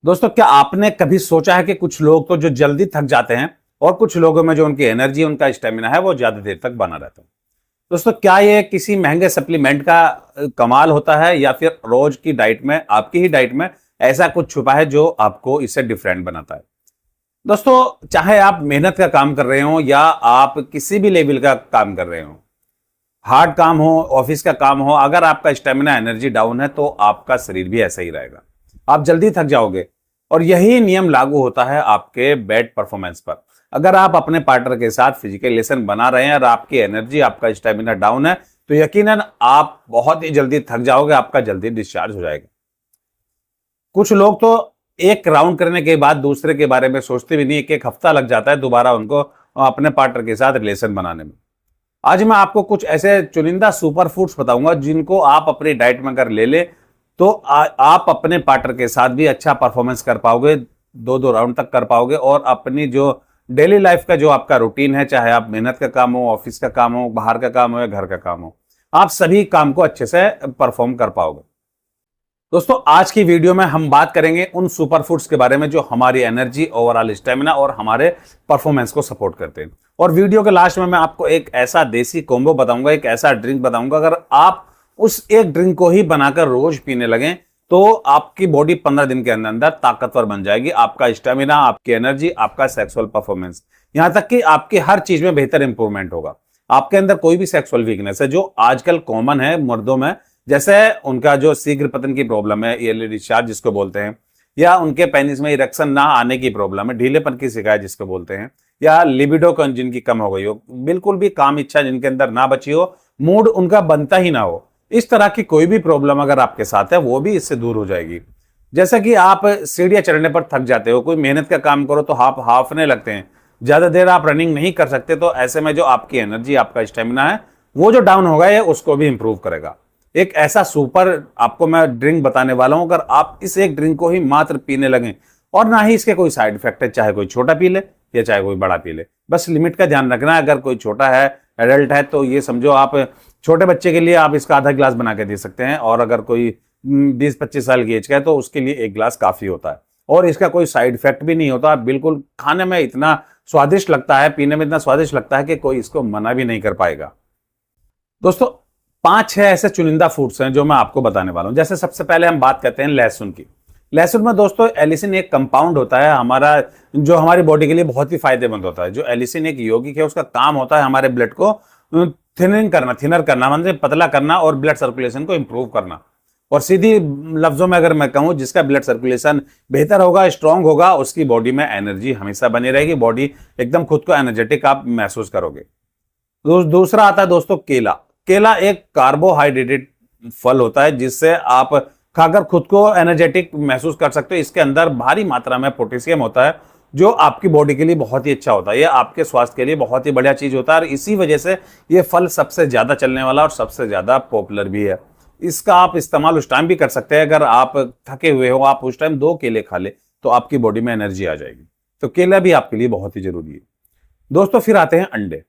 दोस्तों, क्या आपने कभी सोचा है कि कुछ लोग तो जो जल्दी थक जाते हैं और कुछ लोगों में जो उनकी एनर्जी, उनका स्टेमिना है वो ज्यादा देर तक बना रहता है। दोस्तों, क्या ये किसी महंगे सप्लीमेंट का कमाल होता है या फिर रोज की डाइट में, आपकी ही डाइट में ऐसा कुछ छुपा है जो आपको इससे डिफरेंट बनाता है? दोस्तों, चाहे आप मेहनत का काम कर रहे हो या आप किसी भी लेवल का काम कर रहे हो, हार्ड काम हो, ऑफिस का काम हो, अगर आपका स्टेमिना, एनर्जी डाउन है तो आपका शरीर भी ऐसा ही रहेगा। आप जल्दी थक जाओगे। और यही नियम लागू होता है आपके बेड परफॉर्मेंस पर। अगर आप अपने पार्टनर के साथ फिजिकल रिलेशन बना रहे हैं और आपकी एनर्जी, आपका स्टेमिना डाउन है, तो यकीनन आप बहुत ही जल्दी थक जाओगे, आपका जल्दी डिस्चार्ज हो जाएगा। कुछ लोग तो एक राउंड करने के बाद दूसरे के बारे में सोचते भी नहीं, एक हफ्ता लग जाता है दोबारा उनको अपने पार्टनर के साथ रिलेशन बनाने में। आज मैं आपको कुछ ऐसे चुनिंदा सुपर फूड्स बताऊंगा जिनको आप अपनी डाइट में अगर ले ले तो आप अपने पार्टनर के साथ भी अच्छा परफॉर्मेंस कर पाओगे, दो दो राउंड तक कर पाओगे और अपनी जो डेली लाइफ का जो आपका रूटीन है, चाहे आप मेहनत का काम हो, ऑफिस का काम हो, बाहर का काम हो या घर का काम हो, आप सभी काम को अच्छे से परफॉर्म कर पाओगे। दोस्तों, आज की वीडियो में हम बात करेंगे उन सुपर फूड्स के बारे में जो हमारी एनर्जी, ओवरऑल स्टेमिना और हमारे परफॉर्मेंस को सपोर्ट करते हैं। और वीडियो के लास्ट में मैं आपको एक ऐसा देसी कॉम्बो बताऊंगा, एक ऐसा ड्रिंक बताऊंगा, अगर आप उस एक ड्रिंक को ही बनाकर रोज पीने लगे तो आपकी बॉडी 15 दिन के अंदर अंदर ताकतवर बन जाएगी। आपका स्टेमिना, आपकी एनर्जी, आपका सेक्सुअल परफॉर्मेंस, यहां तक कि आपकी हर चीज में बेहतर इंप्रूवमेंट होगा। आपके अंदर कोई भी सेक्सुअल वीकनेस है जो आजकल कॉमन है मर्दों में, जैसे उनका जो शीघ्र पतन की प्रॉब्लम है, ईयरली डिस्चार्ज जिसको बोलते हैं, या उनके पेनिस में इरेक्शन ना आने की प्रॉब्लम है, ढीलेपन की शिकायत जिसको बोलते हैं, या लिबिडो जिनकी कम हो गई हो, बिल्कुल भी काम इच्छा जिनके अंदर ना बची हो, मूड उनका बनता ही ना हो, इस तरह की कोई भी प्रॉब्लम अगर आपके साथ है वो भी इससे दूर हो जाएगी। जैसा कि आप सीढ़ियां चढ़ने पर थक जाते हो, कोई मेहनत का काम करो तो आप हाफने लगते हैं, ज्यादा देर आप रनिंग नहीं कर सकते, तो ऐसे में जो आपकी एनर्जी, आपका स्टेमिना है वो जो डाउन होगा ये उसको भी इंप्रूव करेगा। एक ऐसा सुपर आपको मैं ड्रिंक बताने वाला हूं, अगर आप इस एक ड्रिंक को ही मात्र पीने लगें और ना ही इसके कोई साइड इफेक्ट है, चाहे कोई छोटा पी ले या चाहे कोई बड़ा पी ले, बस लिमिट का ध्यान रखना है। अगर कोई छोटा है, एडल्ट है, तो ये समझो आप छोटे बच्चे के लिए आप इसका आधा गिलास बना के दे सकते हैं, और अगर कोई 20-25 साल की एज का है तो उसके लिए एक गिलास काफी होता है। और इसका कोई साइड इफेक्ट भी नहीं होता, बिल्कुल खाने में इतना स्वादिष्ट लगता है, पीने में इतना स्वादिष्ट लगता है कि कोई इसको मना भी नहीं कर पाएगा। दोस्तों, 5-6 ऐसे चुनिंदा फूड्स हैं जो मैं आपको बताने वाला हूं। जैसे सबसे पहले हम बात करते हैं लहसुन की। लहसुन में दोस्तों एलिसिन एक कंपाउंड होता है हमारा, जो हमारी बॉडी के लिए बहुत ही फायदेमंद होता है। जो एलिसिन एक यौगिक है, उसका काम होता है हमारे ब्लड को थिनर करना, मतलब पतला करना और ब्लड सर्कुलेशन को इंप्रूव करना। और सीधी लफ्जों में अगर मैं कहूं, जिसका ब्लड सर्कुलेशन बेहतर होगा, स्ट्रांग होगा, उसकी बॉडी में एनर्जी हमेशा बनी रहेगी, बॉडी एकदम खुद को एनर्जेटिक आप महसूस करोगे। दूसरा आता है दोस्तों केला। केला एक कार्बोहाइड्रेटेड फल होता है जिससे आप खाकर खुद को एनर्जेटिक महसूस कर सकते हो। इसके अंदर भारी मात्रा में पोटेशियम होता है जो आपकी बॉडी के लिए बहुत ही अच्छा होता है, ये आपके स्वास्थ्य के लिए बहुत ही बढ़िया चीज होता है, और इसी वजह से ये फल सबसे ज्यादा चलने वाला और सबसे ज्यादा पॉपुलर भी है। इसका आप इस्तेमाल उस टाइम भी कर सकते हैं, अगर आप थके हुए हो, आप उस टाइम 2 केले खा ले तो आपकी बॉडी में एनर्जी आ जाएगी। तो केला भी आपके लिए बहुत ही जरूरी है। दोस्तों, फिर आते हैं अंडे।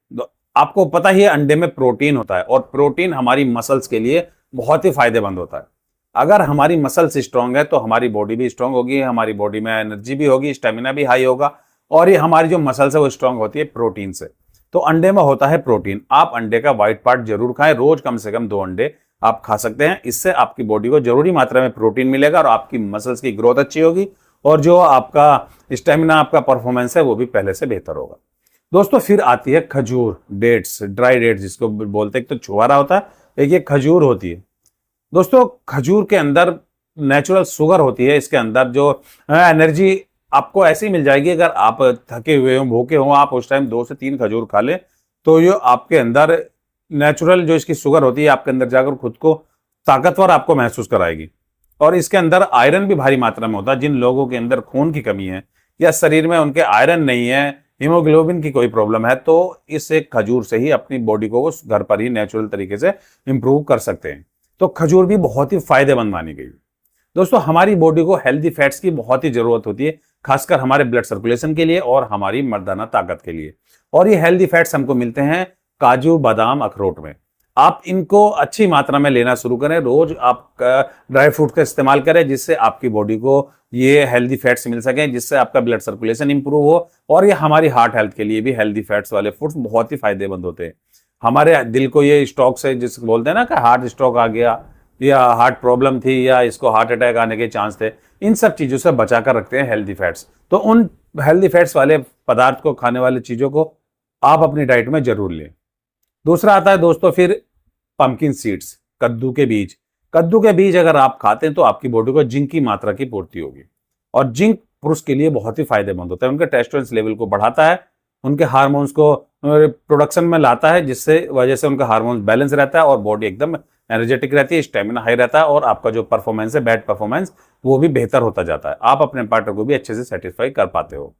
आपको पता ही है अंडे में प्रोटीन होता है, और प्रोटीन हमारी मसल्स के लिए बहुत ही फायदेमंद होता है। अगर हमारी मसल्स स्ट्रांग है तो हमारी बॉडी भी स्ट्रांग होगी, हमारी बॉडी में एनर्जी भी होगी, स्टेमिना भी हाई होगा, और ये हमारी जो मसल्स है वो स्ट्रांग होती है प्रोटीन से। तो अंडे में होता है प्रोटीन। आप अंडे का व्हाइट पार्ट जरूर खाएं, रोज कम से कम 2 अंडे आप खा सकते हैं। इससे आपकी बॉडी को जरूरी मात्रा में प्रोटीन मिलेगा और आपकी मसल्स की ग्रोथ अच्छी होगी, और जो आपका स्टेमिना, आपका परफॉर्मेंस है वो भी पहले से बेहतर होगा। दोस्तों, फिर आती है खजूर, डेट्स, ड्राई डेट्स जिसको बोलते हैं। एक तो छुहारा होता है, एक ये खजूर होती है। दोस्तों, खजूर के अंदर नेचुरल शुगर होती है, इसके अंदर जो एनर्जी आपको ऐसी मिल जाएगी। अगर आप थके हुए हो, भूखे हो, आप उस टाइम 2 से 3 खजूर खा ले तो ये आपके अंदर नेचुरल जो इसकी शुगर होती है आपके अंदर जाकर खुद को ताकतवर आपको महसूस कराएगी। और इसके अंदर आयरन भी भारी मात्रा में होता है। जिन लोगों के अंदर खून की कमी है या शरीर में उनके आयरन नहीं है, हीमोग्लोबिन की कोई प्रॉब्लम है, तो इस एक खजूर से ही अपनी बॉडी को वो घर पर ही नेचुरल तरीके से इंप्रूव कर सकते हैं। तो खजूर भी बहुत ही फायदेमंद मानी गई। दोस्तों, हमारी बॉडी को हेल्दी फैट्स की बहुत ही जरूरत होती है, खासकर हमारे ब्लड सर्कुलेशन के लिए और हमारी मर्दाना ताकत के लिए। और ये हेल्दी फैट्स हमको मिलते हैं काजू, बादाम, अखरोट में। आप इनको अच्छी मात्रा में लेना शुरू करें। रोज आप ड्राई फ्रूट का इस्तेमाल करें, जिससे आपकी बॉडी को ये हेल्दी फैट्स मिल सकें, जिससे आपका ब्लड सर्कुलेशन इंप्रूव हो। और ये हमारी हार्ट हेल्थ के लिए भी हेल्दी फैट्स वाले फूड्स बहुत ही फायदेमंद होते हैं। हमारे दिल को ये स्ट्रोक से, जिसको बोलते हैं ना कि हार्ट स्ट्रोक आ गया या हार्ट प्रॉब्लम थी या इसको हार्ट अटैक आने के चांस थे, इन सब चीजों से बचा कर रखते हैं हेल्दी फैट्स। तो उन हेल्दी फैट्स वाले पदार्थ को, खाने वाली चीजों को आप अपनी डाइट में जरूर लें। दूसरा आता है दोस्तों फिर पंपकिन सीड्स, कद्दू के बीज। कद्दू के बीज अगर आप खाते हैं तो आपकी बॉडी को जिंक की मात्रा की पूर्ति होगी। और जिंक पुरुष के लिए बहुत ही फायदेमंद होता है, उनके टेस्टोस्टेरोन लेवल को बढ़ाता है, उनके हार्मोन्स को प्रोडक्शन में लाता है, जिससे वजह से उनका हार्मोन बैलेंस रहता है और बॉडी एकदम एनर्जेटिक रहती है, स्टेमिना हाई रहता है और आपका जो परफॉर्मेंस है, बैड परफॉर्मेंस, वो भी बेहतर होता जाता है। आप अपने पार्टनर को भी अच्छे से सेटिस्फाई कर पाते हो।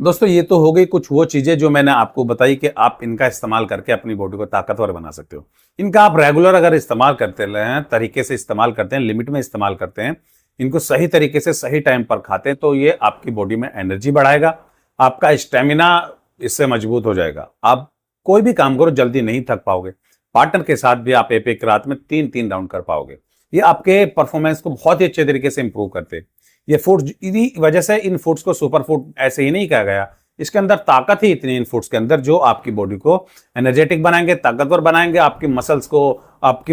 दोस्तों ये तो हो गई कुछ वो चीजें जो मैंने आपको बताई कि आप इनका इस्तेमाल करके अपनी बॉडी को ताकतवर बना सकते हो। इनका आप रेगुलर अगर इस्तेमाल करते हैं, तरीके से इस्तेमाल करते हैं, लिमिट में इस्तेमाल करते हैं, इनको सही तरीके से सही टाइम पर खाते हैं, तो ये आपकी बॉडी में एनर्जी बढ़ाएगा, आपका स्टेमिना इससे मजबूत हो जाएगा। आप कोई भी काम करो जल्दी नहीं थक पाओगे। पार्टनर के साथ भी आप एक रात में 3-3 राउंड कर पाओगे। ये आपके परफॉर्मेंस को बहुत ही अच्छे तरीके से इंप्रूव करते हैं। ये फूड, इन्हीं वजह से इन फूड्स को सुपर फूड ऐसे ही नहीं कहा गया। इसके अंदर ताकत ही इतनी इन फूड्स के अंदर, जो आपकी बॉडी को एनर्जेटिक बनाएंगे, ताकतवर बनाएंगे, आपकी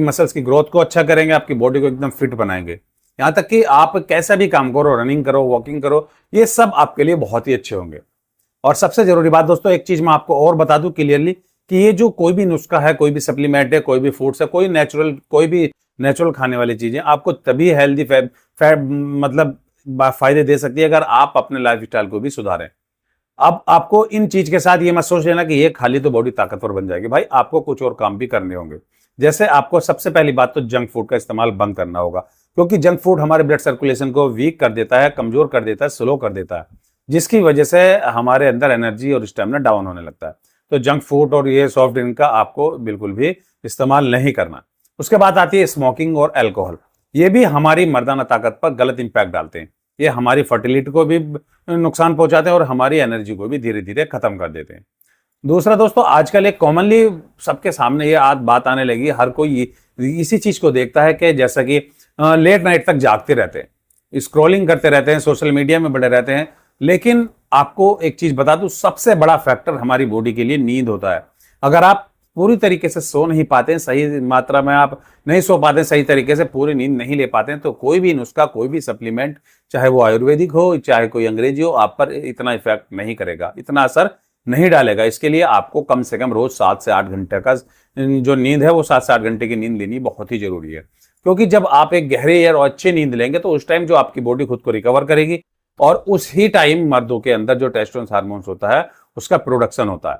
मसल्स की ग्रोथ को अच्छा करेंगे, आपकी बॉडी को एकदम फिट बनाएंगे। यहाँ तक कि आप कैसा भी काम करो, रनिंग करो, वॉकिंग करो, ये सब आपके लिए बहुत ही अच्छे होंगे। और सबसे जरूरी बात दोस्तों, एक चीज मैं आपको और बता दूं क्लियरली कि ये जो कोई भी नुस्खा है, कोई भी सप्लीमेंट है, कोई भी फूड्स है, कोई भी नेचुरल खाने वाली चीजें आपको तभी हेल्दी मतलब फायदे दे सकती है अगर आप अपने लाइफस्टाइल को भी सुधारें। अब आपको इन चीज के साथ ये मत सोच लेना कि ये खा ली तो बॉडी ताकतवर बन जाएगी। भाई आपको कुछ और काम भी करने होंगे। जैसे आपको सबसे पहली बात तो जंक फूड का इस्तेमाल बंद करना होगा, क्योंकि जंक फूड हमारे ब्लड सर्कुलेशन को वीक कर देता है, कमजोर कर देता है, स्लो कर देता है, जिसकी वजह से हमारे अंदर एनर्जी और स्टेमिना डाउन होने लगता है। तो जंक फूड और ये सॉफ्ट ड्रिंक का आपको बिल्कुल भी इस्तेमाल नहीं करना। उसके बाद आती है स्मोकिंग और अल्कोहल। ये भी हमारी मर्दाना ताकत पर गलत इंपैक्ट डालते हैं। ये हमारी फर्टिलिटी को भी नुकसान पहुंचाते हैं और हमारी एनर्जी को भी धीरे धीरे खत्म कर देते हैं। दूसरा दोस्तों, आजकल एक कॉमनली सबके सामने ये बात आने लगी, हर कोई इसी चीज को देखता है कि जैसा कि लेट नाइट तक जागते रहते हैं, स्क्रॉलिंग करते रहते हैं, सोशल मीडिया में बड़े रहते हैं। लेकिन आपको एक चीज बता दूं, सबसे बड़ा फैक्टर हमारी बॉडी के लिए नींद होता है। अगर आप पूरी तरीके से सो नहीं पाते हैं, सही मात्रा में आप नहीं सो पाते हैं, सही तरीके से पूरी नींद नहीं ले पाते हैं, तो कोई भी नुस्खा, कोई भी सप्लीमेंट, चाहे वो आयुर्वेदिक हो चाहे कोई अंग्रेजी हो, आप पर इतना इफेक्ट नहीं करेगा, इतना असर नहीं डालेगा। इसके लिए आपको कम से कम रोज 7 से 8 घंटे का जो नींद है वो 7 से 8 घंटे की नींद लेनी बहुत ही जरूरी है। क्योंकि जब आप एक गहरे और अच्छी नींद लेंगे तो उस टाइम जो आपकी बॉडी खुद को रिकवर करेगी और उस ही टाइम मर्दों के अंदर जो टेस्टोस्टेरोन हार्मोन्स होता है उसका प्रोडक्शन होता है।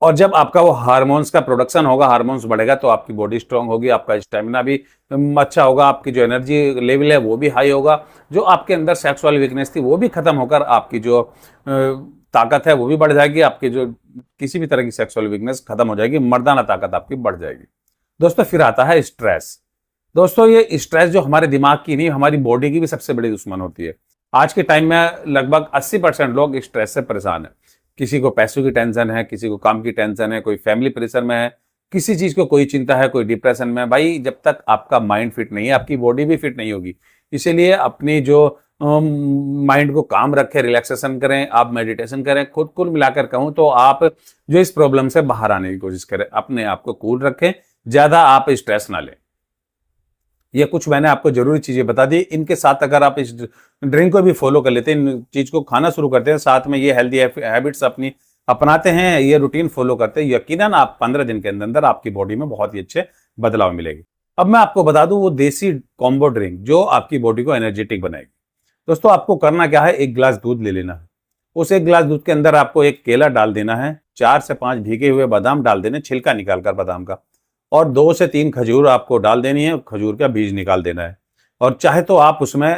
और जब आपका वो हार्मोन्स का प्रोडक्शन होगा, हार्मोन्स बढ़ेगा, तो आपकी बॉडी स्ट्रांग होगी, आपका स्टेमिना भी अच्छा होगा, आपकी जो एनर्जी लेवल है वो भी हाई होगा, जो आपके अंदर सेक्सुअल वीकनेस थी वो भी खत्म होकर आपकी जो ताकत है वो भी बढ़ जाएगी, आपकी जो किसी भी तरह की सेक्सुअल वीकनेस खत्म हो जाएगी, मर्दाना ताकत आपकी बढ़ जाएगी। दोस्तों फिर आता है स्ट्रेस। दोस्तों ये स्ट्रेस जो हमारे दिमाग की नहीं, हमारी बॉडी की भी सबसे बड़ी दुश्मन होती है। आज के टाइम में लगभग 80% लोग स्ट्रेस से परेशान है। किसी को पैसों की टेंशन है, किसी को काम की टेंशन है, कोई फैमिली प्रेशर में है, किसी चीज को कोई चिंता है, कोई डिप्रेशन में है। भाई जब तक आपका माइंड फिट नहीं है, आपकी बॉडी भी फिट नहीं होगी। इसीलिए अपनी जो माइंड को काम रखें, रिलैक्सेशन करें, आप मेडिटेशन करें। खुद कुल मिलाकर कहूं तो आप जो इस प्रॉब्लम से बाहर आने की कोशिश करें, अपने आप को कूल रखें, ज्यादा आप स्ट्रेस ना लें। ये कुछ मैंने आपको जरूरी चीजें बता दी। इनके साथ अगर आप इस ड्रिंक को भी फॉलो कर लेते हैं, इन चीज को खाना शुरू करते हैं, साथ में ये हेल्दी हैबिट्स अपनी अपनाते हैं, ये रूटीन फॉलो करते हैं, यकीनन आप 15 दिन के अंदर आपकी बॉडी में बहुत ही अच्छे बदलाव मिलेगी। अब मैं आपको बता दूं वो देसी कॉम्बो ड्रिंक जो आपकी बॉडी को एनर्जेटिक बनाएगी। दोस्तों आपको करना क्या है, 1 गिलास दूध ले लेना है। उस 1 गिलास दूध के अंदर आपको 1 केला डाल देना है, 4 से 5 भीगे हुए बादाम डाल देने, छिलका निकालकर बादाम का, और 2 से 3 खजूर आपको डाल देनी है, खजूर का बीज निकाल देना है। और चाहे तो आप उसमें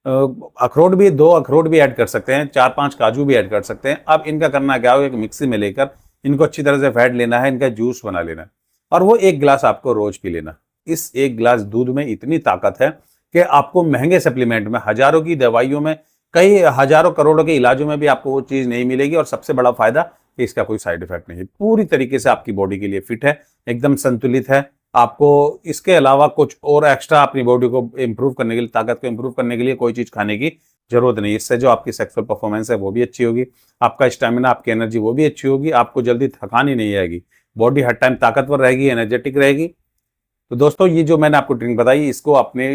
अखरोट भी, 2 अखरोट भी ऐड कर सकते हैं, 4-5 काजू भी ऐड कर सकते हैं। अब इनका करना क्या होगा, एक मिक्सी में लेकर इनको अच्छी तरह से फेंट लेना है, इनका जूस बना लेना है, और वो 1 गिलास आपको रोज पी लेना। इस 1 गिलास दूध में इतनी ताकत है कि आपको महंगे सप्लीमेंट में, हजारों की दवाइयों में, कई हजारों करोड़ों के इलाजों में भी आपको वो चीज नहीं मिलेगी। और सबसे बड़ा फायदा कि इसका कोई साइड इफेक्ट नहीं है। पूरी तरीके से आपकी बॉडी के लिए फिट है, एकदम संतुलित है। आपको इसके अलावा कुछ और एक्स्ट्रा अपनी बॉडी को इम्प्रूव करने के लिए, ताकत को इम्प्रूव करने के लिए कोई चीज खाने की जरूरत नहीं। इससे जो आपकी सेक्सुअल परफॉर्मेंस है वो भी अच्छी होगी, आपका स्टेमिना, आपकी एनर्जी वो भी अच्छी होगी, आपको जल्दी थकान ही नहीं आएगी, बॉडी हर टाइम ताकतवर रहेगी, एनर्जेटिक रहेगी। तो दोस्तों, ये जो मैंने आपको ड्रिंक बताई, इसको अपने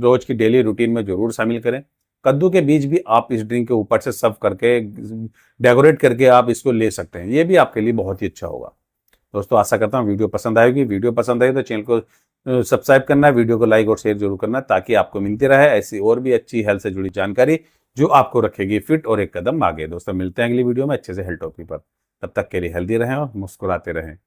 रोज की डेली रूटीन में जरूर शामिल करें। कद्दू के बीज भी आप इस ड्रिंक के ऊपर से सर्व करके, डेकोरेट करके आप इसको ले सकते हैं, ये भी आपके लिए बहुत ही अच्छा होगा। दोस्तों, आशा करता हूँ वीडियो पसंद आएगी। वीडियो पसंद आई तो चैनल को सब्सक्राइब करना है, वीडियो को लाइक और शेयर जरूर करना, ताकि आपको मिलती रहे ऐसी और भी अच्छी हेल्थ से जुड़ी जानकारी जो आपको रखेगी फिट और एक कदम आगे। दोस्तों, मिलते हैं अगली वीडियो में अच्छे से हेल्थ टॉपिक पर। तब तक के लिए हेल्दी रहें और मुस्कुराते रहें।